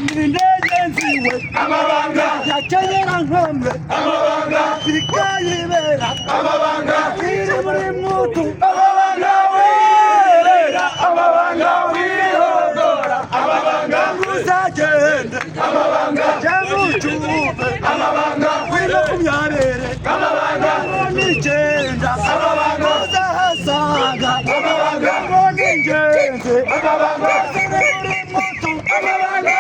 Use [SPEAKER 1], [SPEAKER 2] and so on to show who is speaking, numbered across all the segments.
[SPEAKER 1] Ndenziwe amabanga yakenyera nkombe amabanga bikayibera amabanga iri muri mutu amabanga wirera amabanga wihogora amabanga uzagende amabanga jamutuve amabanga wino kumyarere amabanga nigenda amabanga uzahasaga amabanga ningenze amabanga muri mutu amabanga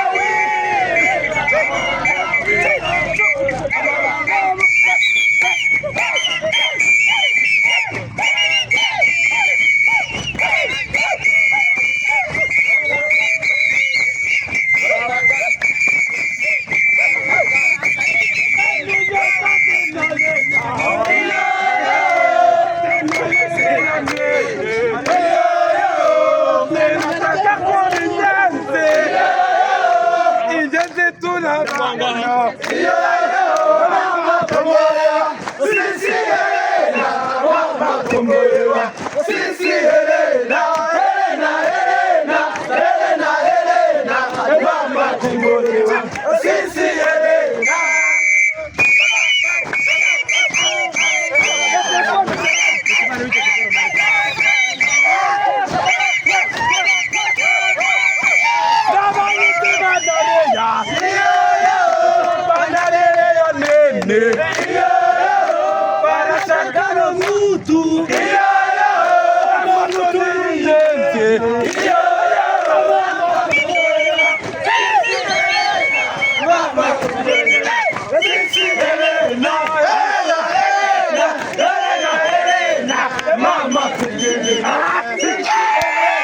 [SPEAKER 2] Yeah.